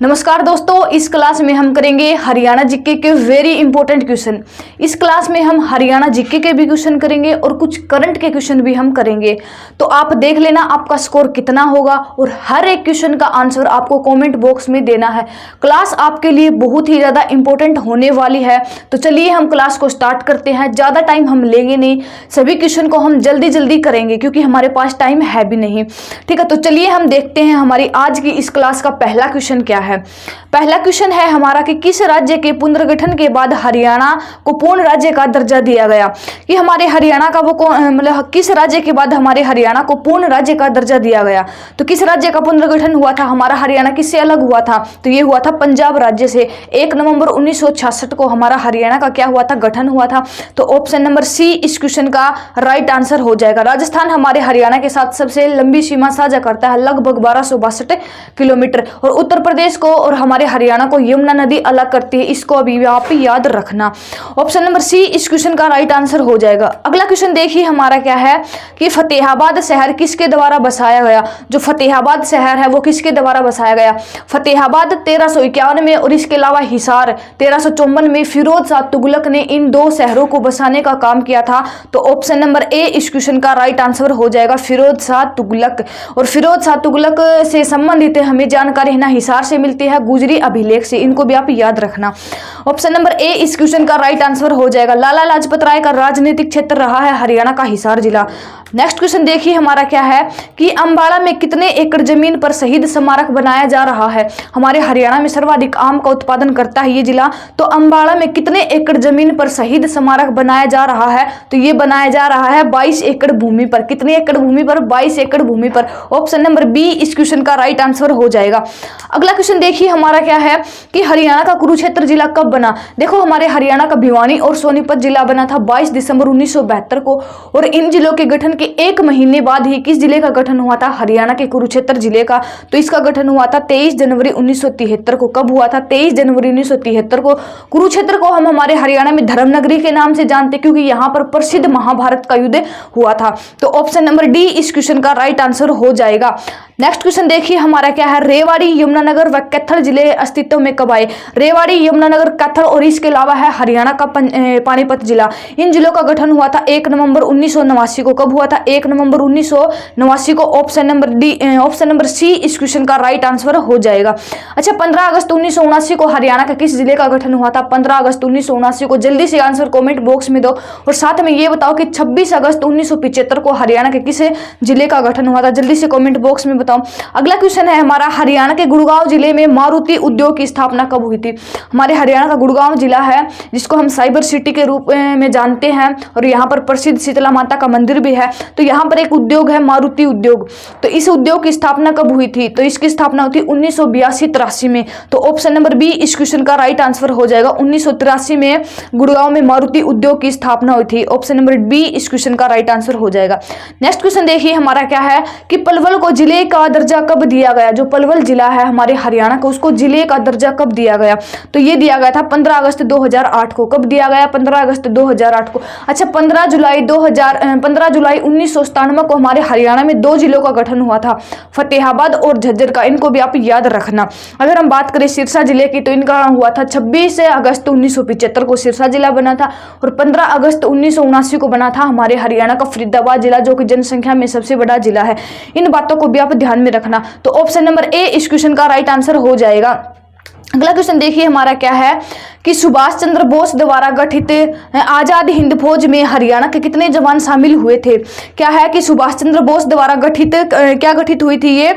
नमस्कार दोस्तों, इस क्लास में हम करेंगे हरियाणा जीके के वेरी इंपॉर्टेंट क्वेश्चन। इस क्लास में हम हरियाणा जीके के भी क्वेश्चन करेंगे और कुछ करंट के क्वेश्चन भी हम करेंगे। तो आप देख लेना आपका स्कोर कितना होगा और हर एक क्वेश्चन का आंसर आपको कमेंट बॉक्स में देना है। क्लास आपके लिए बहुत ही ज़्यादा इंपॉर्टेंट होने वाली है। तो चलिए हम क्लास को स्टार्ट करते हैं। ज़्यादा टाइम हम लेंगे नहीं, सभी क्वेश्चन को हम जल्दी जल्दी करेंगे क्योंकि हमारे पास टाइम है भी नहीं। ठीक है, तो चलिए हम देखते हैं हमारी आज की इस क्लास का पहला क्वेश्चन क्या है। पहला क्वेश्चन है हमारा कि किस राज्य के पुनर्गठन के बाद हरियाणा को पूर्ण राज्य का दर्जा दिया गया। कि हमारे हरियाणा का वो मतलब किस राज्य के बाद हमारे हरियाणा को पूर्ण राज्य का दर्जा दिया गया। तो किस राज्य का पुनर्गठन हुआ था, हमारा हरियाणा किससे अलग हुआ था, तो ये हुआ था पंजाब राज्य से। 1 नवंबर 1966 को हमारा हरियाणा का क्या हुआ था, गठन हुआ था। तो ऑप्शन नंबर सी इस क्वेश्चन का राइट आंसर हो जाएगा। राजस्थान हमारे हरियाणा के साथ सबसे लंबी सीमा साझा करता है, लगभग 1262 किलोमीटर। और उत्तर प्रदेश को और हमारे हरियाणा को यमुना नदी अलग करती है, इसको अभी आप याद रखना। ऑप्शन नंबर सी इस क्वेश्चन का राइट आंसर हो जाएगा। अगला क्वेश्चन देखिए हमारा क्या है कि फतेहाबाद शहर किसके द्वारा बसाया गया। जो फतेहाबाद शहर है वो किसके द्वारा बसाया गया। फतेहाबाद 1351 में और इसके अलावा हिसार 1354 में फिरोज शाह तुगलक ने इन दो शहरों को बसाने का काम किया था। तो ऑप्शन नंबर ए इस क्वेश्चन का राइट आंसर हो जाएगा, फिरोज शाह तुगलक। और फिरोज शाह तुगलक से संबंधित हमें जानकारी है ना हिसार से मिलती है, गुजरी अभिलेख से, इनको भी आप याद रखना। ऑप्शन नंबर ए इस क्वेश्चन का राइट आंसर हो जाएगा। लाला लाजपत राय का राजनीतिक क्षेत्र रहा है हरियाणा का हिसार जिला। नेक्स्ट क्वेश्चन देखिए हमारा क्या है कि अंबाला में कितने एकड़ जमीन पर शहीद स्मारक बनाया जा रहा है। हमारे हरियाणा में सर्वाधिक आम का उत्पादन करता है ये जिला। तो अंबाला में कितने एकड़ जमीन पर शहीद स्मारक बनाया जा रहा है, तो ये बनाया जा रहा है 22 एकड़ भूमि पर। कितने एकड़ भूमि पर, 22 एकड़ भूमि पर। ऑप्शन नंबर बी इस क्वेश्चन का राइट आंसर हो जाएगा। अगला क्वेश्चन देखिए हमारा क्या है कि हरियाणा का कुरुक्षेत्र जिला कब बना। देखो हमारे हरियाणा का भिवानी और सोनीपत जिला बना था 22 दिसंबर 1972 को। और इन जिलों के गठन के 1 महीने बाद ही किस जिले का गठन हुआ था, हरियाणा के कुरुक्षेत्र जिले का। तो इसका गठन हुआ था 23 जनवरी 1973 को। कब हुआ था, 23 जनवरी 1973 को। कुरुक्षेत्र को हम हमारे हरियाणा में धर्मनगरी के नाम से जानते क्योंकि यहाँ पर प्रसिद्ध महाभारत का युद्ध हुआ था। तो ऑप्शन नंबर डी इस क्वेश्चन का राइट आंसर हो जाएगा। नेक्स्ट क्वेश्चन देखिए हमारा क्या है, रेवाड़ी यमुनानगर व कैथल जिले अस्तित्व में कब आए। रेवाड़ी यमुनानगर कैथल और इसके अलावा है हरियाणा का पानीपत जिला। इन जिलों का गठन हुआ था 1 नवंबर 1989 को। कब हुआ था, 1 नवंबर 1989 को। ऑप्शन नंबर सी इस क्वेश्चन का राइट आंसर हो जाएगा। अच्छा, 15 अगस्त 1979 को हरियाणा का किस जिले का गठन हुआ था। 15 अगस्त 1979 को। जल्दी से आंसर कमेंट बॉक्स में दो और साथ में ये बताओ कि 26 अगस्त 1975 को हरियाणा के किस जिले का गठन हुआ था। जल्दी से कमेंट बॉक्स में बताओ। अगला क्वेश्चन है हमारा, हरियाणा के गुड़गांव जिले में मारुति उद्योग की स्थापना कब हुई थी। हमारे हरियाणा का गुड़गांव जिला है जिसको हम साइबर सिटी के रूप में जानते हैं और यहाँ पर प्रसिद्ध शीतला माता का मंदिर भी है। तो यहाँ पर एक उद्योग है मारुति उद्योग। तो इस उद्योग की स्थापना कब हुई थी, तो इसकी स्थापना हुई थी 1982-83 में। तो ऑप्शन नंबर बी इस क्वेश्चन का राइट आंसर हो जाएगा। 1983 में गुड़गांव में मारुति उद्योग की स्थापना हुई थी। ऑप्शन नंबर बी इस क्वेश्चन का राइट आंसर हो जाएगा। नेक्स्ट क्वेश्चन देखिए हमारा क्या है कि पलवल को जिले का दर्जा कब दिया गया। जो पलवल जिला है हमारे हरियाणा का, उसको जिले का दर्जा कब दिया गया, तो ये दिया गया था 15 अगस्त 2008 को। कब दिया गया, 15 अगस्त 2008 को। अच्छा, 15 जुलाई 1997 को हमारे हरियाणा में 2 जिलों का गठन हुआ था, फतेहाबाद और झज्जर का। इनको भी आप याद रखना। अगर हम बात करें सिरसा जिले की तो इनका हुआ था 26 अगस्त 1975 को सिरसा जिला बना था। और 15 अगस्त 1979 को बना था हमारे हरियाणा का फरीदाबाद जिला, जो कि जनसंख्या में सबसे बड़ा जिला है। इन बातों को भी आप ध्यान में रखना। तो ऑप्शन नंबर ए इस क्वेश्चन का राइट आंसर हो जाएगा। अगला क्वेश्चन देखिए हमारा क्या है कि सुभाष चंद्र बोस द्वारा गठित आजाद हिंद फौज में हरियाणा के कितने जवान शामिल हुए थे। क्या है कि सुभाष चंद्र बोस द्वारा गठित हुई थी ये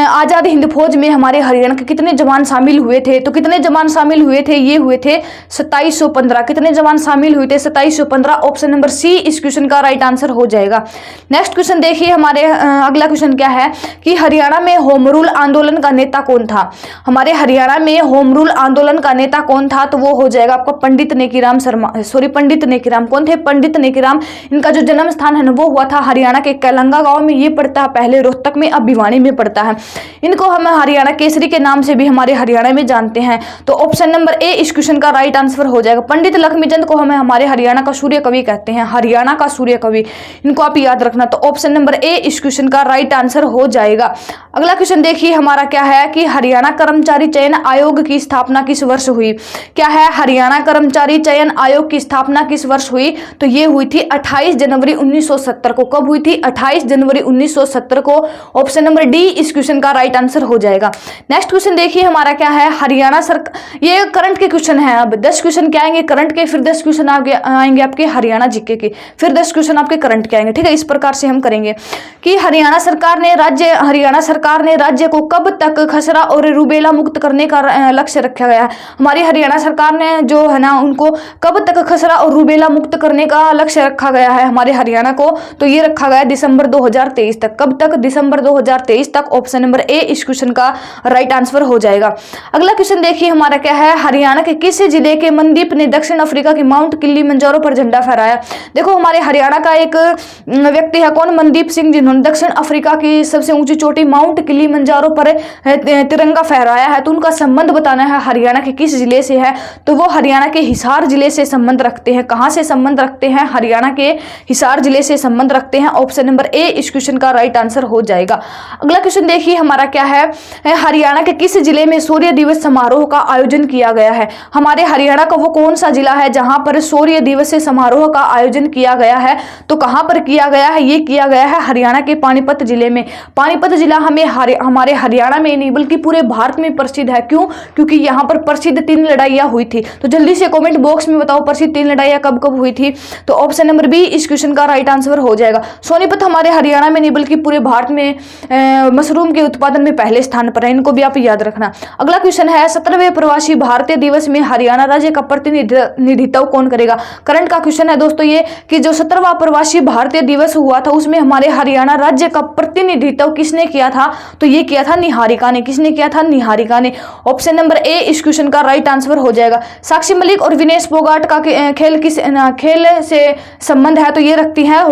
आजाद हिंद फौज में हमारे हरियाणा के कितने जवान शामिल हुए थे। तो कितने जवान शामिल हुए थे, ये हुए थे 2715। कितने जवान शामिल हुए थे, 2715। ऑप्शन नंबर सी इस क्वेश्चन का राइट आंसर हो जाएगा। नेक्स्ट क्वेश्चन देखिए हमारे अगला क्वेश्चन क्या है कि हरियाणा में होम रूल आंदोलन का नेता कौन था। हमारे हरियाणा में होम रूल आंदोलन का नेता कौन था, तो वो हो जाएगा आपका पंडित नेकीराम शर्मा, सॉरी पंडित नेकीराम। कौन थे? पंडित नेकीराम। इनका जो जन्म स्थान है ना वो हुआ था हरियाणा के कैलंगा गांव में। ये पड़ता है पहले रोहतक में, अब भिवानी में पड़ता है। इनको हम हरियाणा केसरी के नाम से भी हमारे हरियाणा में जानते हैं। तो ऑप्शन नंबर ए इस क्वेश्चन का राइट आंसर हो जाएगा। पंडित लक्ष्मीचंद को हमें हमारे हरियाणा का सूर्य कवि कहते हैं, हरियाणा का सूर्य कवि, इनको आप याद रखना। तो ऑप्शन नंबर ए इस क्वेश्चन का राइट आंसर हो जाएगा। अगला क्वेश्चन देखिए हमारा क्या है कि हरियाणा कर्मचारी चयन आयोग की स्थापना किस वर्ष हुई? क्या है? हरियाणा कर्मचारी चयन आयोग की स्थापना किस वर्ष हुई? तो ये हुई थी 28 जनवरी 1970 को। कब हुई थी? 28 जनवरी 1970 को। ऑप्शन नंबर डी इस क्वेश्चन का राइट आंसर हो जाएगा। नेक्स्ट क्वेश्चन देखिए हमारा क्या है, हरियाणा सरकार, ये करंट के क्वेश्चन है। अब 10 क्वेश्चन क्या आएंगे करंट के, फिर 10 क्वेश्चन आएंगे आपके हरियाणा जीके के, फिर 10 क्वेश्चन आपके करंट के आएंगे। ठीक है, इस प्रकार से हम करेंगे कि हरियाणा सरकार ने राज्य को कब तक खसरा और रूबेला मुक्त करने का लक्ष्य रखा गया है? हमारी हरियाणा सरकार ने जो है ना उनको कब तक खसरा और रूबेला मुक्त करने का लक्ष्य रखा गया है हमारे हरियाणा को? तो ये रखा गया दिसंबर 2023 तक। कब तक? दिसंबर 2023 तक। ऑप्शन नंबर ए इस क्वेश्चन का राइट आंसर हो जाएगा। अगला क्वेश्चन देखिए हमारा क्या है, हरियाणा के किस जिले के मनदीप ने दक्षिण अफ्रीका के माउंट किलिमंजारो पर झंडा फहराया? देखो हमारे हरियाणा का एक व्यक्ति है, कौन? मनदीप सिंह, जिन्होंने दक्षिण अफ्रीका की सबसे ऊंची चोटी माउंट किलिमंजारो पर तिरंगा फहराया है। तो उनका संबंध बताना है हरियाणा के किस जिले से है? तो वो हरियाणा के हिसार जिले से संबंध रखते हैं। कहां से संबंध रखते हैं? हरियाणा के हिसार जिले से संबंध रखते हैं। ऑप्शन नंबर ए इस क्वेश्चन का राइट आंसर हो जाएगा। अगला क्वेश्चन देखिए हमारा क्या है, हरियाणा के किस जिले में सूर्य दिवस समारोह का आयोजन किया गया है? हमारे हरियाणा का वो कौन सा जिला है जहां पर सूर्य दिवस समारोह का आयोजन किया गया है? तो कहां पर किया गया है? ये किया गया है हरियाणा के पानीपत जिले में। पानीपत जिला हमारे हरियाणा में नहीं बल्कि पूरे भारत में प्रसिद्ध है। क्यों? क्योंकि यहाँ पर प्रसिद्ध 3 लड़ाइयाँ हुई थी। तो जल्दी से कमेंट बॉक्स में बताओ प्रसिद्ध 3 लड़ाइयाँ कब कब हुई थी? तो ऑप्शन नंबर बी इस क्वेश्चन का राइट आंसर हो जाएगा। सोनीपत हमारे हरियाणा में नहीं बल्कि पूरे भारत में मशरूम के उत्पादन में पहले स्थान पर है, इनको भी आप याद रखना। अगला क्वेश्चन है, 17वें प्रवासी भारतीय दिवस में हरियाणा राज्य का प्रतिनिधित्व कौन करेगा? करंट का क्वेश्चन है दोस्तों ये कि जो 17वां प्रवासी भारतीय दिवस हुआ था उसमें हमारे हरियाणा राज्य का प्रतिनिधित्व किसने किया था? तो ये किया था निहारिका ने। किसने किया था? निहारिका ने। ऑप्शन नंबर ए इस क्वेश्चन का राइट आंसर हो जाएगा। साक्षी मलिक और विनेश फोगाट का खेल से संबंध है? तो ये रखती है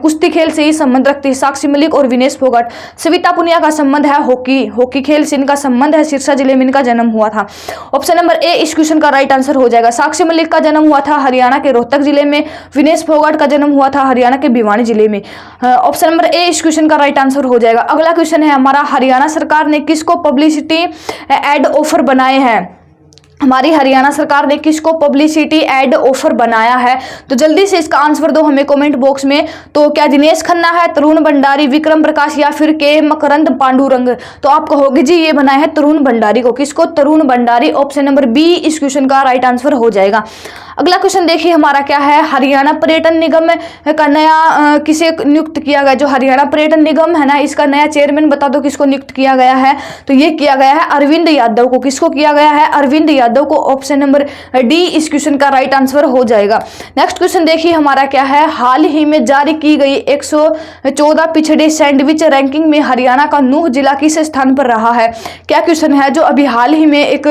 कुश्ती खेल से ही संबंध रखती है साक्षी मलिक और विनेश फोगाट। सविता पुनिया का संबंध है हॉकी खेल से इनका संबंध है, सिरसा जिले में इनका जन्म हुआ था। ऑप्शन नंबर ए इस क्वेश्चन का राइट आंसर हो जाएगा। साक्षी मलिक का जन्म हुआ था हरियाणा के रोहतक जिले में, विनेश फोगाट का जन्म हुआ था हरियाणा के भिवानी जिले में। ऑप्शन नंबर ए इस क्वेश्चन का राइट आंसर हो जाएगा। अगला क्वेश्चन है हमारा, हरियाणा सरकार ने किसको पब्लिसिटी एड ऑफर बनाए हैं? हमारी हरियाणा सरकार ने किसको पब्लिसिटी एड ऑफर बनाया है? तो जल्दी से इसका आंसर दो हमें कमेंट बॉक्स में। तो क्या दिनेश खन्ना है, तरुण भंडारी, विक्रम प्रकाश या फिर के मकरंद पांडुरंग? तो आप कहोगे जी ये बनाया है तरुण भंडारी को। किसको? तरुण भंडारी। ऑप्शन नंबर बी इस क्वेश्चन का राइट आंसर हो जाएगा। अगला क्वेश्चन देखिए हमारा क्या है, हरियाणा पर्यटन निगम का नया किसे नियुक्त किया गया? जो हरियाणा पर्यटन निगम है ना इसका नया चेयरमैन बता दो किसको नियुक्त किया गया है? तो ये किया गया है अरविंद यादव को। किसको किया गया है? अरविंद यादव को। ऑप्शन नंबर डी इस क्वेश्चन का राइट आंसर हो जाएगा। नेक्स्ट क्वेश्चन देखिए हमारा क्या है, हाल ही में जारी की गई 114 पिछड़े सैंडविच रैंकिंग में हरियाणा का नूह जिला किस स्थान पर रहा है? क्या क्वेश्चन है, जो अभी हाल ही में एक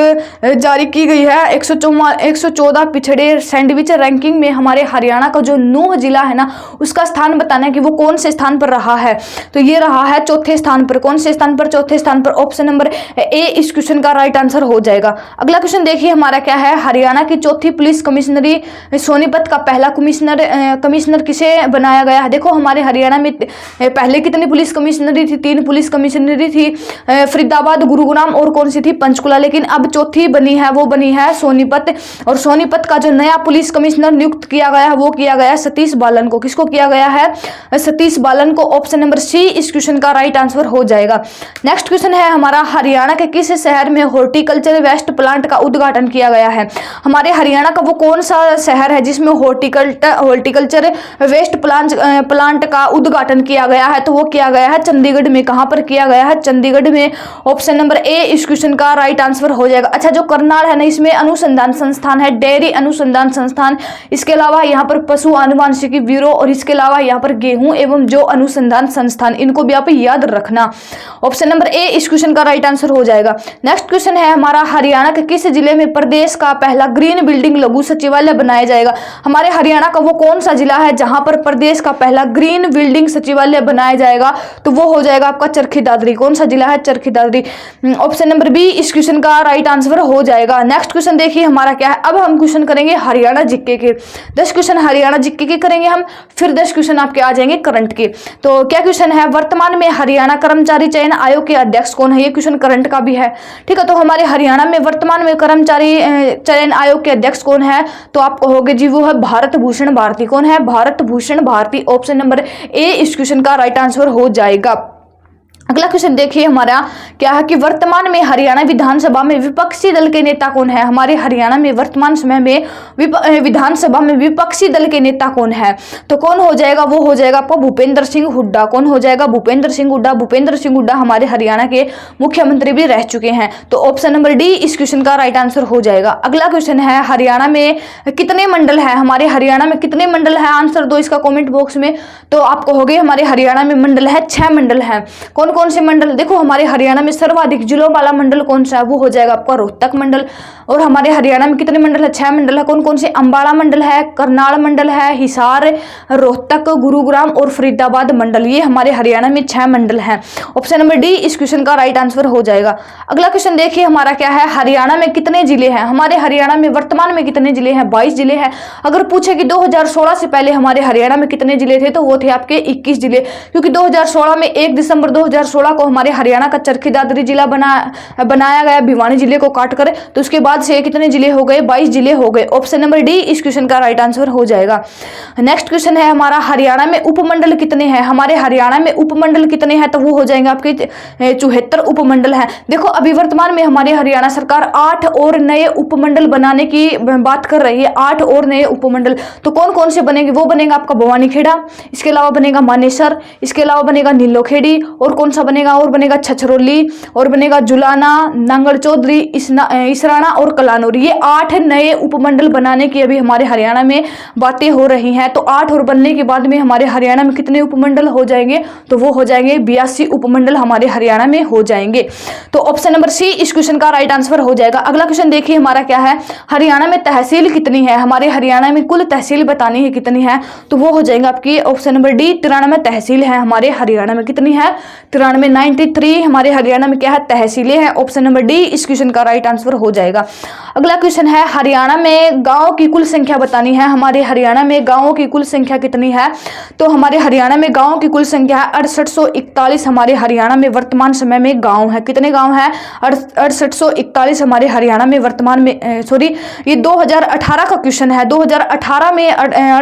जारी की गई है 114 पिछड़े सैंडविच रैंकिंग में हमारे हरियाणा का जो नूह जिला है ना उसका स्थान बताना है कि वो कौन से स्थान पर रहा है? तो ये रहा है चौथे स्थान पर। कौन से स्थान पर? चौथे स्थान पर। ऑप्शन नंबर ए इस क्वेश्चन का राइट आंसर हो जाएगा। अगला क्वेश्चन देखिए हमारा क्या है, हरियाणा की चौथी पुलिस कमिश्नरी सोनीपत का पहला कमिश्नर किसे बनाया गया है? देखो हमारे हरियाणा में पहले कितनी पुलिस कमिश्नरी थी? 3 पुलिस कमिश्नरी थी, फरीदाबाद, गुरुग्राम और कौन सी थी? पंचकुला। लेकिन अब चौथी बनी है, वो बनी है सोनीपत। और सोनीपत का जो नया पुलिस कमिश्नर नियुक्त किया गया है वो किया गया है सतीश बालन को। किसको किया गया है? सतीश बालन को। ऑप्शन नंबर सी इस क्वेश्चन का राइट आंसर हो जाएगा। नेक्स्ट क्वेश्चन है हमारा, हरियाणा के किस शहर में हॉर्टिकल्चर वेस्ट प्लांट का उद्घाटन किया गया है? हमारे हरियाणा का वो कौन सा शहर है जिसमें हॉर्टिकल्चर वेस्ट प्लांट का उद्घाटन किया गया है? तो वो किया गया है चंडीगढ़ में। कहां पर किया गया है? चंडीगढ़ में। ऑप्शन नंबर ए इस क्वेश्चन का राइट आंसर हो जाएगा। अच्छा, जो करनाल है ना इसमें अनुसंधान संस्थान है, डेयरी अनुसंधान संस्थान। इसके अलावा यहाँ पर पशु आनुवांशिकी ब्यूरो और इसके अलावा यहाँ पर गेहूं एवं जो अनुसंधान संस्थान, इनको भी आप याद रखना। ऑप्शन नंबर ए इस क्वेश्चन का राइट आंसर हो जाएगा। नेक्स्ट क्वेश्चन है हमारा, हरियाणा के किस जिले जिले में प्रदेश का पहला ग्रीन बिल्डिंग लघु सचिवालय बनाया जाएगा? हमारे हरियाणा का वो कौन सा जिला है जहां पर प्रदेश का पहला ग्रीन बिल्डिंग सचिवालय बनाया जाएगा? तो वो हो जाएगा आपका चरखी दादरी। कौन सा जिला है? Charkhi Dadri. Option number B इस क्वेश्चन का राइट आंसर हो जाएगा। नेक्स्ट क्वेश्चन देखिए हमारा क्या है। अब हम क्वेश्चन करेंगे हरियाणा जीके के। 10 क्वेश्चन हरियाणा जीके के करेंगे हम, फिर 10 क्वेश्चन आपके आ जाएंगे करंट के। तो क्या क्वेश्चन है, वर्तमान में हरियाणा कर्मचारी चयन आयोग के अध्यक्ष कौन है? ये क्वेश्चन करंट का भी है, ठीक है। तो हमारे हरियाणा में वर्तमान में कर्मचारी चयन आयोग के अध्यक्ष कौन है? तो आप कहोगे जी वो है भारत भूषण भारती। कौन है? Bharat Bhushan Bharati. Option number A इस क्वेश्चन का राइट आंसर हो जाएगा। अगला क्वेश्चन देखिए हमारा क्या है कि वर्तमान में हरियाणा विधानसभा में विपक्षी दल के नेता कौन है? हमारे हरियाणा में वर्तमान समय में विधानसभा में विपक्षी दल के नेता कौन है? तो कौन हो जाएगा? वो हो जाएगा आपको भूपेंद्र सिंह हुड्डा। कौन हो जाएगा? भूपेंद्र सिंह हुड्डा। भूपेंद्र सिंह हुड्डा हमारे हरियाणा के मुख्यमंत्री भी रह चुके हैं। तो ऑप्शन नंबर डी इस क्वेश्चन का राइट आंसर हो जाएगा। अगला क्वेश्चन है हरियाणा में कितने मंडल है? हमारे हरियाणा में कितने मंडल है? आंसर दो इसका कॉमेंट बॉक्स में। तो आप कहोगे हमारे हरियाणा में मंडल है 6 मंडल है। कौन कौन से मंडल? देखो हमारे हरियाणा में सर्वाधिक जिलों वाला मंडल कौन सा है? वो हो जाएगा आपका रोहतक मंडल। और हमारे हरियाणा में कितने मंडल है? 6 मंडल है। कौन कौन से? अंबाला मंडल है, करनाल मंडल है, हिसार, रोहतक, गुरुग्राम और फरीदाबाद मंडल। ये हमारे हरियाणा में 6 मंडल हैं। ऑप्शन नंबर डी इस क्वेश्चन का राइट आंसर हो जाएगा। अगला क्वेश्चन देखिए हमारा क्या है, हरियाणा में कितने जिले हैं? हमारे हरियाणा में वर्तमान में कितने जिले हैं? 22 जिले हैं। अगर पूछे कि 2016 से पहले हमारे हरियाणा में कितने जिले थे, तो वो थे आपके 21 जिले, क्योंकि 2016 में 1 दिसंबर 2016 को हमारे हरियाणा का चरखी दादरी जिला बनाया गया भिवानी जिले को काट कर। तो उसके बाद से कितने जिले हो गए? 22 जिले हो गए। ऑप्शन नंबर डी इस क्वेश्चन का राइट आंसर हो जाएगा। नेक्स्ट क्वेश्चन है हमारा हरियाणा में उपमंडल कितने हैं? हमारे हरियाणा में उपमंडल कितने हैं? तो वो हो जाएंगे आपके 74 उपमंडल हैं। देखो अभी वर्तमान में हमारे हरियाणा सरकार 8 और नए उपमंडल बनाने की बात कर रही है। 8 और नए उपमंडल। तो कौन कौन से बनेंगे? वो बनेगा आपका भवानीखेड़ा, इसके अलावा बनेगा मानेसर, इसके अलावा बनेगा नीलोखेड़ी, और कौन सा बनेगा? और बनेगा छछरौली, और बनेगा जुलाना, नांगल चौधरी, इसराना और कलानौर। ये 8 नए उपमंडल बनाने की अभी हमारे हरियाणा में बातें हो रही हैं। तो 8 और बनने के बाद में हमारे हरियाणा में कितने उपमंडल हो जाएंगे? तो वो हो जाएंगे 82 उपमंडल हमारे हरियाणा में हो जाएंगे। तो ऑप्शन नंबर सी इस क्वेश्चन का राइट आंसर हो जाएगा। अगला क्वेश्चन देखिए हमारा क्या है, हरियाणा में तहसील कितनी है? हमारे हरियाणा में कुल तहसील बतानी है कितनी है? तो वो हो जाएगा आपकी ऑप्शन नंबर डी 93 तहसील है हमारे हरियाणा में। कितनी है? 93, 93 हमारे हरियाणा में क्या है? तहसीलें हैं। ऑप्शन नंबर डी इस क्वेश्चन का राइट आंसर हो जाएगा। अगला क्वेश्चन है हरियाणा में गांव की कुल संख्या बतानी है। हमारे हरियाणा में गांवों की कुल संख्या कितनी है? तो हमारे हरियाणा में गांवों की कुल संख्या है 6841। हमारे हरियाणा में वर्तमान समय में गांव है। कितने गांव है? 6841 हमारे हरियाणा में वर्तमान में सॉरी ये 2018 का क्वेश्चन है। 2018 में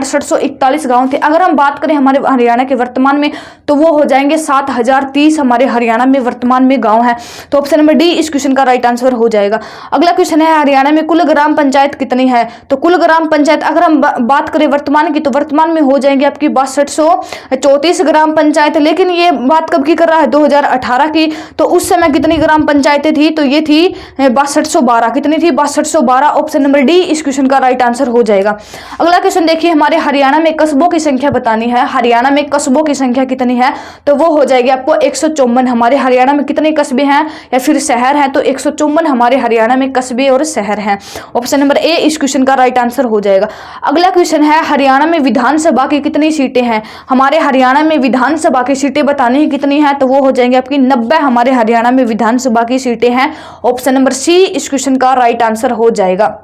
6841 गांव थे। अगर हम बात करें हमारे हरियाणा के वर्तमान में, तो वो हो जाएंगे 7030 हमारे हरियाणा में वर्तमान में गांव है। तो ऑप्शन नंबर डी इस क्वेश्चन का राइट आंसर हो जाएगा। अगला क्वेश्चन है हरियाणा में कुल ग्राम पंचायत कितनी है? तो कुल ग्राम पंचायत अगर हम बात करें वर्तमान की, तो वर्तमान में हो जाएंगे आपकी 6234 ग्राम पंचायत। लेकिन ये बात कब की कर रहा है? 2018 की। तो उस समय कितनी ग्राम पंचायतें थी? तो ये थी 6212। कितनी थी? 6212। ऑप्शन नंबर डी इस क्वेश्चन का राइट आंसर हो जाएगा। अगला क्वेश्चन देखिए हमारे हरियाणा में कस्बों की संख्या बतानी है। हरियाणा में कस्बों की संख्या कितनी है? तो वो हो जाएगी आपको 154। हमारे हरियाणा में कितने कस्बे हैं या फिर शहर हैं? तो 154 हमारे हरियाणा में कस्बे और शहर हैं। ऑप्शन नंबर ए इस क्वेश्चन का राइट आंसर हो जाएगा। अगला क्वेश्चन है हरियाणा में विधानसभा की कितनी सीटें हैं? हमारे हरियाणा में विधानसभा की सीटें बतानी है कितनी है? तो वो हो जाएंगे आपकी 90 हमारे हरियाणा में विधानसभा की सीटें हैं। ऑप्शन नंबर सी इस क्वेश्चन का राइट आंसर हो जाएगा।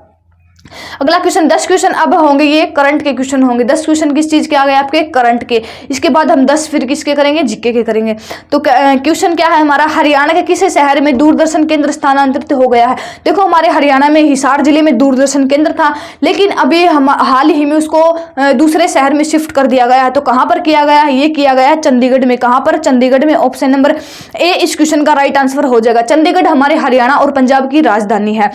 अगला क्वेश्चन 10 क्वेश्चन अब होंगे, ये करंट के क्वेश्चन होंगे। 10 क्वेश्चन किस चीज के आ गए आपके? करंट के। इसके बाद हम 10 फिर किसके करेंगे? जीके के करेंगे। तो क्वेश्चन क्या है हमारा, हरियाणा के किस शहर में दूरदर्शन केंद्र स्थानांतरित हो गया है? देखो हमारे हरियाणा में हिसार जिले में दूरदर्शन केंद्र था, लेकिन अभी हम हाल ही में उसको दूसरे शहर में शिफ्ट कर दिया गया है। तो कहां पर किया गया है? ये किया गया है चंडीगढ़ में। कहां पर? चंडीगढ़ में। ऑप्शन नंबर ए इस क्वेश्चन का राइट आंसर हो जाएगा। चंडीगढ़ हमारे हरियाणा और पंजाब की राजधानी है।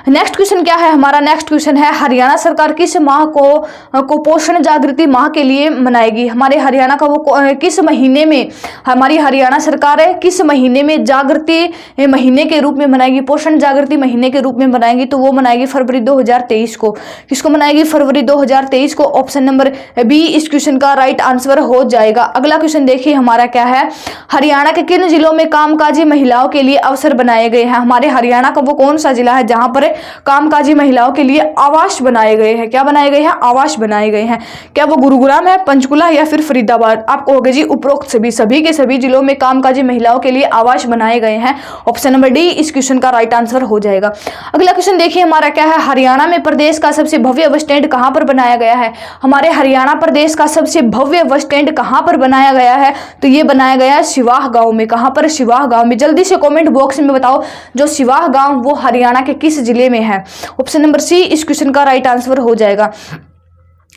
नेक्स्ट क्वेश्चन क्या है हमारा? नेक्स्ट क्वेश्चन है, हरियाणा सरकार किस माह को कुपोषण जागृति माह के लिए मनाएगी? हमारे हरियाणा का वो किस महीने में हमारी हरियाणा सरकार है किस महीने में जागृति महीने के रूप में मनाएगी, पोषण जागृति महीने के रूप में मनाएगी? तो वो मनाएगी फरवरी 2023 को। किसको मनाएगी? फरवरी 2023 को। ऑप्शन नंबर बी इस क्वेश्चन का राइट आंसर हो जाएगा। अगला क्वेश्चन देखिए हमारा क्या है, हरियाणा के किन जिलों में कामकाजी महिलाओं के लिए अवसर बनाए गए हैं? हमारे हरियाणा का वो कौन सा जिला है जहां पर कामकाजी महिलाओं के लिए आवास बनाए गए हैं? क्या बनाए गए हैं? आवास बनाए गए हैं। क्या वो गुरुग्राम है, पंचकुला या फिर फरीदाबाद? आप कहोगे जी उपरोक्त सभी के सभी जिलों में कामकाजी महिलाओं के लिए आवास बनाए गए हैं। ऑप्शन नंबर डी इस क्वेश्चन का राइट आंसर हो जाएगा। अगला क्वेश्चन देखिए हमारा क्या है, हरियाणा में प्रदेश का सबसे भव्य बस स्टैंड कहां पर बनाया गया है? हमारे हरियाणा प्रदेश का सबसे भव्य बस स्टैंड कहां पर बनाया गया है? तो ये बनाया गया है सिवाह गांव में। कहां पर? सिवाह गांव में। जल्दी से कमेंट बॉक्स में बताओ जो सिवाह गांव वो हरियाणा के किस जिले में है? ऑप्शन नंबर सी इस क्वेश्चन का राइट आंसर हो जाएगा।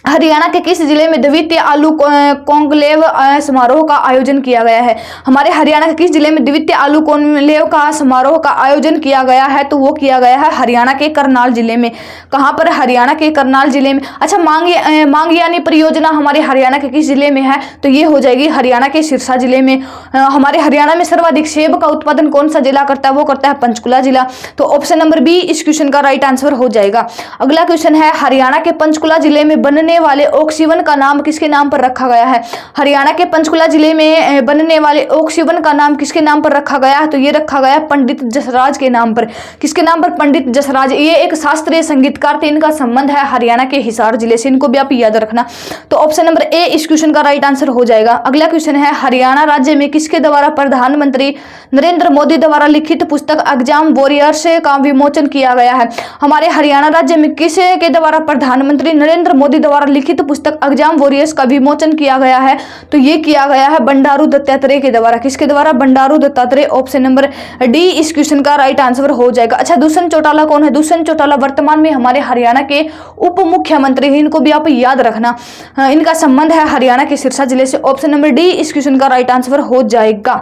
हरियाणा के किस जिले में द्वितीय आलू कॉन्क्लेव समारोह का आयोजन किया गया है? हमारे हरियाणा के किस जिले में द्वितीय आलू कॉन्क्लेव का समारोह का आयोजन किया गया है? तो वो किया गया है हरियाणा के करनाल जिले में। कहां पर? हरियाणा के करनाल जिले में। अच्छा, मांगयानी परियोजना हमारे हरियाणा के किस जिले में है? तो ये हो जाएगी हरियाणा के सिरसा जिले में। हमारे हरियाणा में सर्वाधिक सेब का उत्पादन कौन सा जिला करता है? वो करता है पंचकुला जिला। तो ऑप्शन नंबर बी इस क्वेश्चन का राइट आंसर हो जाएगा। अगला क्वेश्चन है, हरियाणा के पंचकुला जिले में बनने वाले ऑक्सीवन का नाम किसके नाम पर रखा गया है? हरियाणा के पंचकुला जिले में बनने वाले ऑक्सीवन का नाम किसके नाम पर रखा गया है? तो ये रखा गया है पंडित जसराज के नाम पर। किसके नाम पर? पंडित जसराज। ये एक शास्त्रीय संगीतकार थे, इनका संबंध है हरियाणा के हिसार जिले से। इनको भी आप याद रखना। तो ऑप्शन नंबर ए इस क्वेश्चन का राइट आंसर हो जाएगा। अगला क्वेश्चन है, हरियाणा राज्य में किसके द्वारा प्रधानमंत्री नरेंद्र मोदी द्वारा लिखित पुस्तक एग्जाम वॉरियर्स का विमोचन किया गया है? हमारे हरियाणा राज्य में किसके द्वारा प्रधानमंत्री नरेंद्र मोदी द्वारा लिखित पुस्तक एग्जाम वॉरियर्स का विमोचन किया गया है? तो ये किया गया है बंडारू दत्तात्रेय के द्वारा। किसके द्वारा? Bandaru Dattatreya. Option number D इस क्वेश्चन का राइट आंसर हो जाएगा। अच्छा, दुष्यंत चौटाला कौन है? दुष्यंत चौटाला वर्तमान में हमारे हरियाणा के उप मुख्यमंत्री हैं। इनको भी आप याद रखना, इनका संबंध है हरियाणा के सिरसा जिले से। ऑप्शन नंबर डी इस क्वेश्चन का राइट आंसर हो जाएगा।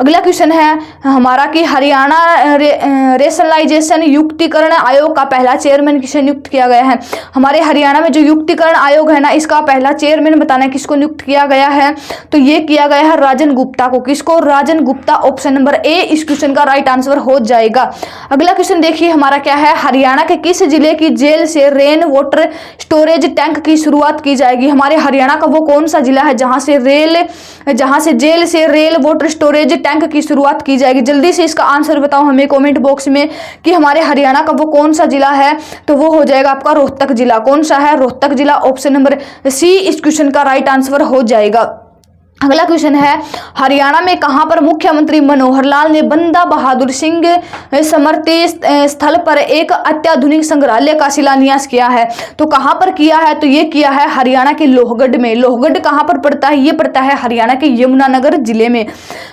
अगला क्वेश्चन है हमारा कि हरियाणा रेशनलाइजेशन युक्तिकरण आयोग का पहला चेयरमैन किसे नियुक्त किया गया है? हमारे हरियाणा में जो युक्तिकरण आयोग है ना, इसका पहला चेयरमैन बताना है किसको नियुक्त किया गया है? तो ये किया गया है राजन गुप्ता को। किसको? राजन गुप्ता। ऑप्शन नंबर ए इस क्वेश्चन का राइट आंसर हो जाएगा। अगला क्वेश्चन देखिए हमारा क्या है, हरियाणा के किस जिले की जेल से रेन वाटर स्टोरेज टैंक की शुरुआत की जाएगी? हमारे हरियाणा का वो कौन सा जिला है जहां से जेल से रेल वाटर स्टोरेज टैंक की शुरुआत की जाएगी? जल्दी से इसका आंसर बताओ हमें कमेंट बॉक्स में कि हमारे हरियाणा का वो कौन सा जिला है? तो वो हो जाएगा आपका रोहतक जिला। कौन सा है? रोहतक जिला। ऑप्शन नंबर सी इस क्वेश्चन का राइट आंसर हो जाएगा। अगला क्वेश्चन है, हरियाणा में कहां पर मुख्यमंत्री मनोहर लाल ने बंदा बहादुर सिंह स्मृति स्थल पर एक अत्याधुनिक संग्रहालय का शिलान्यास किया है? तो कहां पर किया है? तो ये किया है हरियाणा के लोहगढ़ में। लोहगढ़ कहां पर पड़ता है? ये पड़ता है हरियाणा के यमुनानगर जिले में।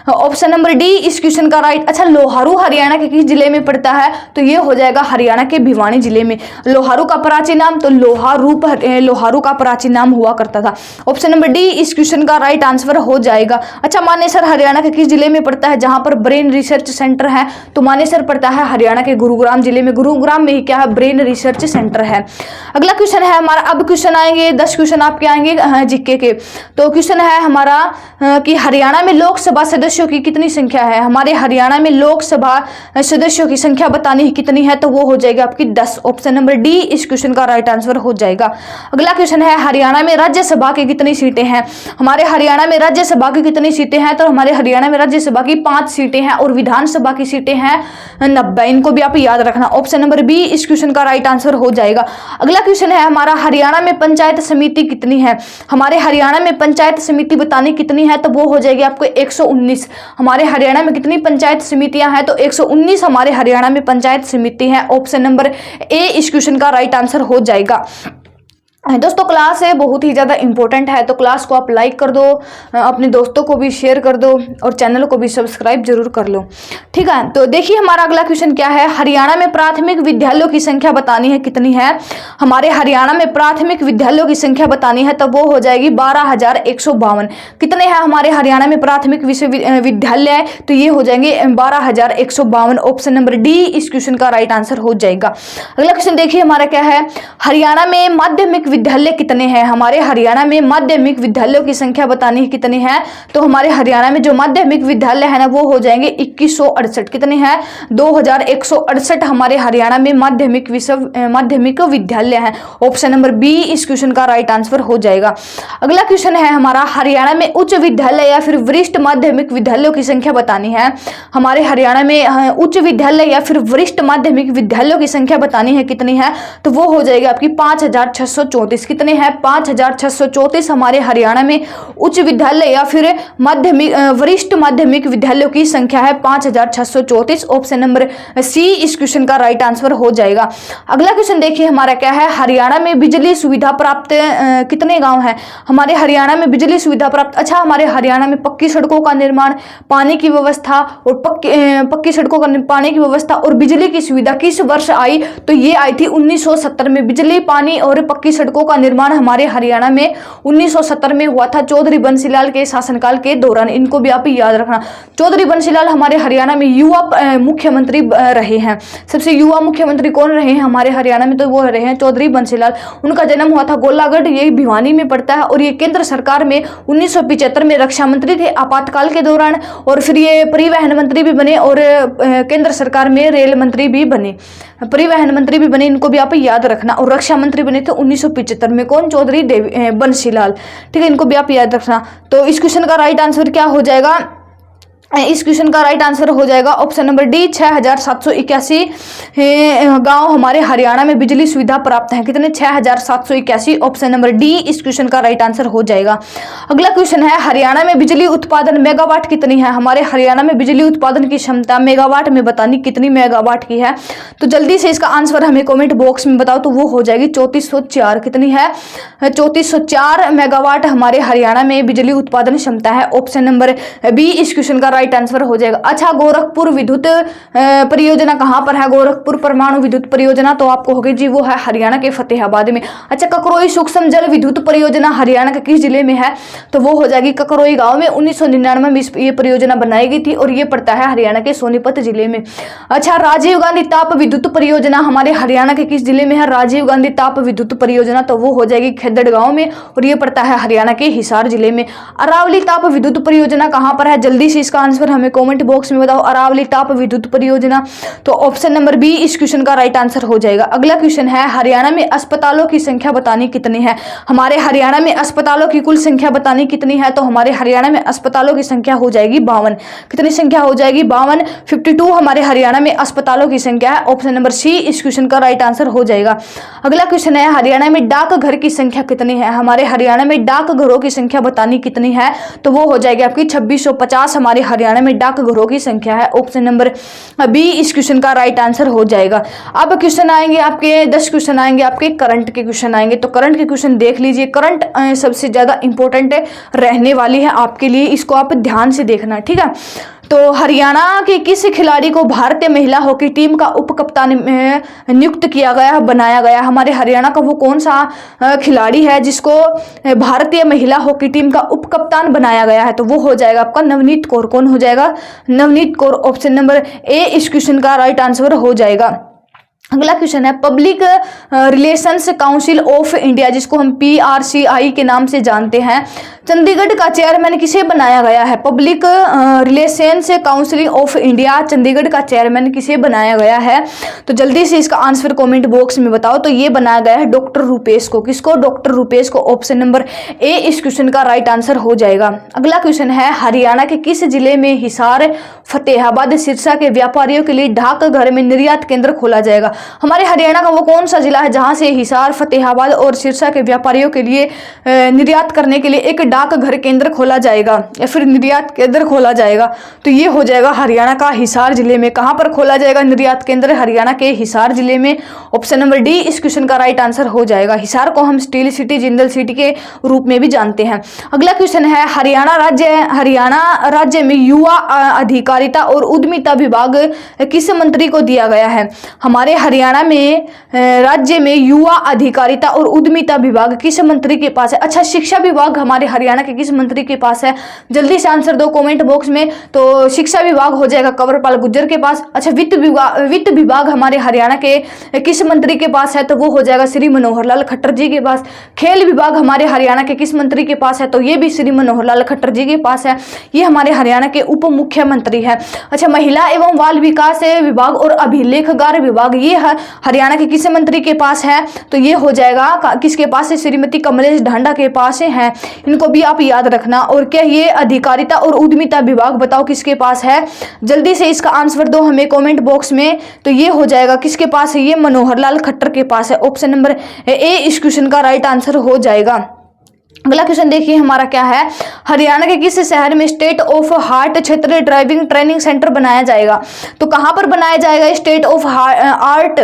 ऑप्शन नंबर डी इस क्वेश्चन का राइट। अच्छा, लोहारू हरियाणा के किस जिले में पड़ता है? तो ये हो जाएगा हरियाणा के भिवानी जिले में। लोहारू का प्राचीन नाम? तो लोहारू का प्राचीन नाम हुआ करता था। ऑप्शन नंबर डी इस क्वेश्चन का राइट आंसर हो जाएगा। अच्छा, मानेसर हरियाणा के किस जिले में पड़ता है जहां पर ब्रेन रिसर्च सेंटर है? तो मानेसर पड़ता है हरियाणा के गुरुग्राम जिले में। गुरुग्राम में ही क्या है? ब्रेन रिसर्च सेंटर है। अगला क्वेश्चन है हमारा, अब क्वेश्चन आएंगे 10 क्वेश्चन आपके आएंगे जीके के। तो क्वेश्चन है हमारा कि हरियाणा में लोकसभा सदस्यों की कितनी संख्या है? हमारे हरियाणा में लोकसभा सदस्यों की संख्या बतानी कितनी है? तो वो हो जाएगी आपकी 10। ऑप्शन नंबर डी इस क्वेश्चन का राइट आंसर हो जाएगा। अगला क्वेश्चन है, हरियाणा में राज्यसभा की कितनी सीटें हैं? हमारे हरियाणा में राज्यसभा की कितनी सीटें हैं? तो हमारे हरियाणा में राज्यसभा की 5 सीटें हैं और विधानसभा की सीटें हैं 90। इनको भी आप याद रखना। ऑप्शन नंबर बी इस क्वेश्चन का राइट आंसर हो जाएगा। अगला क्वेश्चन है हमारा, हरियाणा में पंचायत समिति कितनी है? हमारे हरियाणा में पंचायत समिति बतानी कितनी है? तो वो हो जाएगी आपको 119। हमारे हरियाणा में कितनी पंचायत समितियां हैं? तो 119 हमारे हरियाणा में पंचायत समिति है। ऑप्शन नंबर ए इस क्वेश्चन का राइट आंसर हो जाएगा। दोस्तों क्लास है बहुत ही ज़्यादा इंपॉर्टेंट है, तो क्लास को आप लाइक कर दो, अपने दोस्तों को भी शेयर कर दो और चैनल को भी सब्सक्राइब जरूर कर लो। ठीक है, तो देखिए हमारा अगला क्वेश्चन क्या है। हरियाणा में प्राथमिक विद्यालयों की संख्या बतानी है, कितनी है। हमारे हरियाणा में प्राथमिक विद्यालयों की संख्या बतानी है, तो वो हो जाएगी 12,152। कितने हैं हमारे हरियाणा में प्राथमिक विद्यालय, तो ये हो जाएंगे 12,152। ऑप्शन नंबर डी इस क्वेश्चन का राइट आंसर हो जाएगा। अगला क्वेश्चन देखिए हमारा क्या है। हरियाणा में माध्यमिक विद्यालय कितने हैं। हमारे हरियाणा में माध्यमिक विद्यालयों की संख्या बतानी है, कितनी है। तो हमारे हरियाणा में जो माध्यमिक विद्यालय है ना वो हो जाएंगे 2168। कितने हैं, 2168 हमारे हरियाणा में माध्यमिक विद्यालय है। ऑप्शन नंबर बी इस क्वेश्चन का राइट आंसर हो जाएगा। अगला क्वेश्चन है हमारा, हरियाणा में उच्च विद्यालय या फिर वरिष्ठ माध्यमिक विद्यालयों की संख्या बतानी है। हमारे हरियाणा में उच्च विद्यालय या फिर वरिष्ठ माध्यमिक विद्यालयों की संख्या बतानी है, कितनी है। तो वो हो जाएगी आपकी 5,634। कितने हैं, 5,634 हमारे हरियाणा में उच्च विद्यालय या फिर वरिष्ठ माध्यमिक विद्यालयों की संख्या है 5,634। ऑप्शन नंबर सी इस क्वेश्चन का राइट आंसर हो जाएगा। अगला क्वेश्चन देखिए हमारा क्या है। हरियाणा में बिजली सुविधा प्राप्त कितने गांव हैं। हमारे हरियाणा में बिजली सुविधा प्राप्त, अच्छा हमारे हरियाणा में पक्की सड़कों का निर्माण, पानी की व्यवस्था और पक्की सड़कों का पानी की व्यवस्था और बिजली की सुविधा किस वर्ष आई। तो ये आई थी 1970 में। बिजली, पानी और पक्की सड़कों का निर्माण हमारे हरियाणा में 1970 में हुआ था, चौधरी बंसीलाल के शासनकाल के दौरान। इनको भी आप याद रखना। चौधरी बंसीलाल हमारे हरियाणा में युवा मुख्यमंत्री रहे हैं। सबसे युवा मुख्यमंत्री कौन रहे हैं हमारे हरियाणा में, तो वो रहे हैं चौधरी बंसीलाल। उनका जन्म हुआ था गोलागढ़, ये भिवानी में पड़ता है। और ये केंद्र सरकार में 1975 में रक्षा मंत्री थे आपातकाल के दौरान, और फिर ये परिवहन मंत्री भी बने और केंद्र सरकार में रेल मंत्री भी बने, परिवहन मंत्री भी बने। इनको भी आप याद रखना। और रक्षा मंत्री बने थे 1975 में, कौन, चौधरी बंसीलाल। ठीक है, इनको भी आप याद रखना। तो इस क्वेश्चन का राइट आंसर क्या हो जाएगा। इस क्वेश्चन का राइट आंसर हो जाएगा ऑप्शन नंबर डी, 6,781 गांव हमारे हरियाणा में बिजली सुविधा प्राप्त है। कितने, 6,781। ऑप्शन नंबर डी इस क्वेश्चन का राइट आंसर हो जाएगा। अगला क्वेश्चन है, हरियाणा में बिजली उत्पादन मेगावाट कितनी है। हमारे हरियाणा में बिजली उत्पादन की क्षमता मेगावाट में बतानी, कितनी मेगावाट की है। तो जल्दी से इसका आंसर हमें कॉमेंट बॉक्स में बताओ, तो वो हो जाएगी 3404। कितनी है, 3404 मेगावाट हमारे हरियाणा में बिजली उत्पादन क्षमता है। ऑप्शन नंबर बी इस क्वेश्चन का राइट आंसर हो जाएगा। अच्छा, गोरखपुर विद्युत परियोजना कहां पर है। गोरखपुर परमाणु विद्युत परियोजना तो आपको होगी जी, वो है हरियाणा के फतेहाबाद में। अच्छा, ककरोई सूक्ष्म जल विद्युत परियोजना हरियाणा के किस जिले में है। तो वो हो जाएगी ककरोई गांव में। 1999 में ये परियोजना बनाई गई थी और ये पड़ता है हरियाणा के सोनीपत जिले में। अच्छा, राजीव गांधी ताप विद्युत परियोजना हमारे हरियाणा के किस जिले में है। राजीव गांधी ताप विद्युत परियोजना तो वो हो जाएगी खेदड़ गांव में और ये पड़ता है हरियाणा के हिसार जिले में। अरावली ताप विद्युत परियोजना कहां पर है। जल्दी से इसका आंसर हमें कमेंट बॉक्स में बताओ। अरावली ताप विद्युत परियोजना तो ऑप्शन नंबर बी इस क्वेश्चन का राइट आंसर हो जाएगा। अगला क्वेश्चन है, हरियाणा में अस्पतालों की संख्या बतानी कितनी है। हमारे हरियाणा में अस्पतालों की कुल संख्या बतानी कितनी है। तो हमारे हरियाणा में अस्पतालों की संख्या हो जाएगी 52। कितनी संख्या हो जाएगी, 52, 52 हमारे हरियाणा में अस्पतालों की संख्या है। ऑप्शन नंबर सी इस क्वेश्चन का राइट आंसर हो जाएगा। अगला क्वेश्चन है, हरियाणा में डाकघर की संख्या कितनी है। हमारे हरियाणा में डाकघरों की संख्या बतानी कितनी है। तो वो हो जाएगी आपकी 2650 हमारे हरियाणा में डाकघरों की संख्या है। ऑप्शन नंबर बी इस क्वेश्चन का राइट आंसर हो जाएगा। अब क्वेश्चन आएंगे आपके 10 क्वेश्चन आएंगे आपके करंट के क्वेश्चन आएंगे। तो करंट के क्वेश्चन देख लीजिए। करंट सबसे ज्यादा इंपॉर्टेंट रहने वाली है आपके लिए, इसको आप ध्यान से देखना, ठीक है। तो हरियाणा के किस खिलाड़ी को भारतीय महिला हॉकी टीम का उप कप्तान नियुक्त किया गया, बनाया गया। हमारे हरियाणा का वो कौन सा खिलाड़ी है जिसको भारतीय महिला हॉकी टीम का उप कप्तान बनाया गया है। तो वो हो जाएगा आपका नवनीत कौर। कौन हो जाएगा, Navneet Kaur. Option number A इस क्वेश्चन का राइट आंसर हो जाएगा। अगला क्वेश्चन है, public relations council of India जिसको हम PRCI के नाम से जानते हैं, चंडीगढ़ का चेयरमैन किसे बनाया गया है। Public relations council of India, Chandigarh का चेयरमैन किसे बनाया गया है। तो जल्दी से इसका आंसर कमेंट बॉक्स में बताओ। तो ये बनाया गया है डॉक्टर रूपेश को। किसको, डॉक्टर रूपेश को। ऑप्शन नंबर ए इस क्वेश्चन का राइट आंसर हो जाएगा। अगला क्वेश्चन है, हरियाणा के किस जिले में हिसार, फतेहाबाद, सिरसा के व्यापारियों के लिए डाकघर में निर्यात केंद्र खोला जाएगा। हमारे हरियाणा का वो कौन सा जिला है जहां से हिसार, फतेहाबाद और सिरसा के व्यापारियों के लिए निर्यात करने के लिए एक डाकघर केंद्र खोला जाएगा या फिर निर्यात केंद्र खोला जाएगा? तो ये हो जाएगा हरियाणा का हिसार जिले में। कहां पर खोला जाएगा निर्यात केंद्र? हरियाणा के हिसार जिले में। ऑप्शन नंबर डी इस क्वेश्चन का राइट आंसर हो जाएगा। हिसार को हम स्टील सिटी, जिंदल सिटी के रूप में भी जानते हैं। अगला क्वेश्चन है, हरियाणा राज्य में युवा अधिकारिता और उद्यमिता विभाग किस मंत्री को दिया गया है? हमारे हरियाणा में राज्य में युवा अधिकारिता और उद्यमिता विभाग किस मंत्री के पास है? अच्छा, शिक्षा विभाग हमारे हरियाणा के किस मंत्री के पास है? जल्दी से आंसर दो कमेंट बॉक्स में। तो शिक्षा विभाग हो जाएगा कंवरपाल गुर्जर के पास। अच्छा, वित्त विभाग हमारे हरियाणा के किस मंत्री के पास है? तो वो हो जाएगा श्री मनोहर लाल खट्टर जी के पास। खेल विभाग हमारे हरियाणा के किस मंत्री के पास है? तो ये भी श्री मनोहर लाल खट्टर जी के पास है। ये हमारे हरियाणा के उप मुख्यमंत्री है। अच्छा, महिला एवं बाल विकास विभाग और अभिलेखगार विभाग ये हरियाणा के किस मंत्री के पास है? तो ये हो जाएगा किसके पास है? श्रीमती कमलेश ढांडा के पास है। इनको भी आप याद रखना। और क्या ये अधिकारिता और उद्यमिता विभाग बताओ किसके पास है? जल्दी से इसका आंसर दो हमें कमेंट बॉक्स में। तो ये हो जाएगा किसके पास है? ये मनोहर लाल खट्टर के पास है। ऑप्शन नंबर ए इस क्वेश्चन का राइट आंसर हो जाएगा। अगला क्वेश्चन देखिए हमारा क्या है, हरियाणा के किस शहर में स्टेट ऑफ हार्ट क्षेत्रीय ड्राइविंग ट्रेनिंग सेंटर बनाया जाएगा? तो कहां पर बनाया जाएगा स्टेट ऑफ आर्ट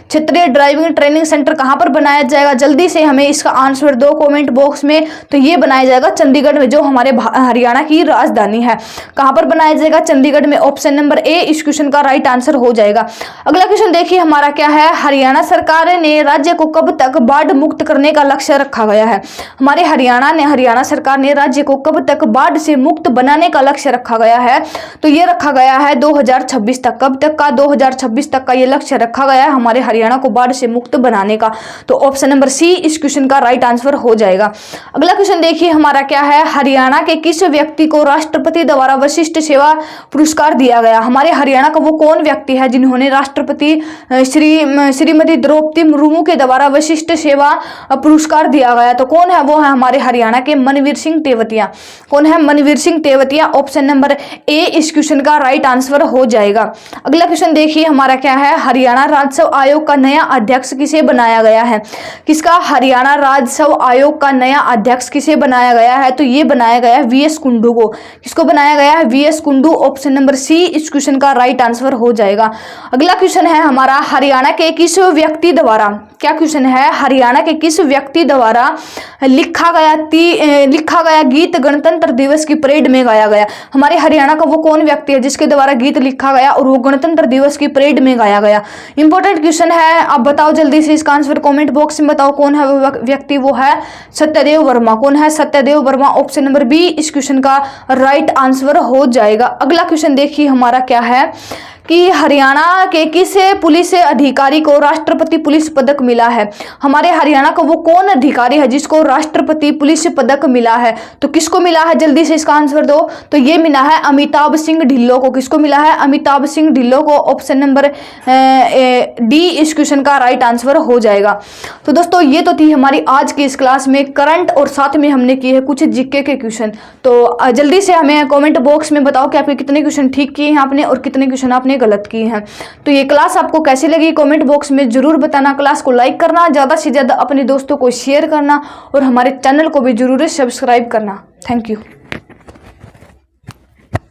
क्षेत्रीय ड्राइविंग ट्रेनिंग सेंटर कहां पर बनाया जाएगा? जल्दी से हमें इसका आंसर दो कमेंट बॉक्स में। तो ये बनाया जाएगा चंडीगढ़ में, जो हमारे हरियाणा की राजधानी है। कहां पर बनाया जाएगा? चंडीगढ़ में। ऑप्शन नंबर ए इस क्वेश्चन का राइट आंसर हो जाएगा। अगला क्वेश्चन देखिए हमारा क्या है, हरियाणा सरकार ने राज्य को कब तक बाढ़ मुक्त करने का लक्ष्य रखा गया है? हमारे हरियाणा सरकार ने राज्य को कब तक बाढ़ से मुक्त बनाने का लक्ष्य रखा गया है? तो ये रखा गया है 2026 तक। कब तक का? 2026 तक का ये लक्ष्य रखा गया है हमारे हरियाणा को बाढ़ से मुक्त बनाने का। तो ऑप्शन नंबर सी इस क्वेश्चन का राइट आंसर हो जाएगा। अगला क्वेश्चन देखिए हमारा क्या है, हरियाणा के किस व्यक्ति को राष्ट्रपति द्वारा विशिष्ट सेवा पुरस्कार दिया गया? हमारे हरियाणा का वो कौन व्यक्ति है जिन्होंने राष्ट्रपति श्रीमती द्रौपदी मुर्मू के द्वारा विशिष्ट सेवा पुरस्कार दिया गया? तो कौन है? वो है हमारे हरियाणा के मनवीर सिंह तेवतिया। कौन है? Manvir Singh Tewatia. Option number A इस क्वेश्चन का राइट आंसर हो जाएगा। अगला क्वेश्चन देखिए हमारा क्या है, हरियाणा राजस्व आयोग का नया अध्यक्ष किसे बनाया गया है? किसका? हरियाणा राजस्व आयोग का नया अध्यक्ष किसे बनाया गया है? तो ये बनाया गया है वीएस कुंडू को। किसको बनाया गया है? VS Kundu. Option number C इस क्वेश्चन का राइट आंसर हो जाएगा। अगला क्वेश्चन है हमारा, हरियाणा के किस व्यक्ति द्वारा, क्या क्वेश्चन है, हरियाणा के किस व्यक्ति द्वारा लिखा गया गीत गणतंत्र दिवस की परेड में गाया गया? हमारे हरियाणा का वो कौन व्यक्ति है जिसके द्वारा गीत लिखा गया और वो गणतंत्र दिवस की परेड में गाया गया? इंपॉर्टेंट क्वेश्चन है, आप बताओ जल्दी से इसका आंसर कमेंट बॉक्स में बताओ। कौन है वो व्यक्ति? वो है सत्यदेव वर्मा। कौन है? Satyadev Verma. Option number B इस क्वेश्चन का राइट आंसर हो जाएगा। अगला क्वेश्चन देखिए हमारा क्या है कि हरियाणा के किस पुलिस अधिकारी को राष्ट्रपति पुलिस पदक मिला है? हमारे हरियाणा का वो कौन अधिकारी है जिसको राष्ट्रपति पुलिस पदक मिला है? तो किसको मिला है? जल्दी से इसका आंसर दो। तो ये मिला है अमिताभ सिंह ढिल्लों को। किसको मिला है? अमिताभ सिंह ढिल्लों को। ऑप्शन नंबर डी इस क्वेश्चन का राइट आंसर हो जाएगा। तो दोस्तों ये तो थी हमारी आज की इस क्लास में करंट, और साथ में हमने किए हैं कुछ जीके के क्वेश्चन। तो जल्दी से हमें कमेंट बॉक्स में बताओ कि आपके कितने क्वेश्चन ठीक किए हैं आपने और कितने क्वेश्चन आपने गलत किए हैं। तो ये क्लास आपको कैसी लगी कमेंट बॉक्स में जरूर बताना। क्लास को लाइक करना, ज़्यादा से ज़्यादा अपने दोस्तों को शेयर करना और हमारे चैनल को भी जरूर सब्सक्राइब करना। Thank you.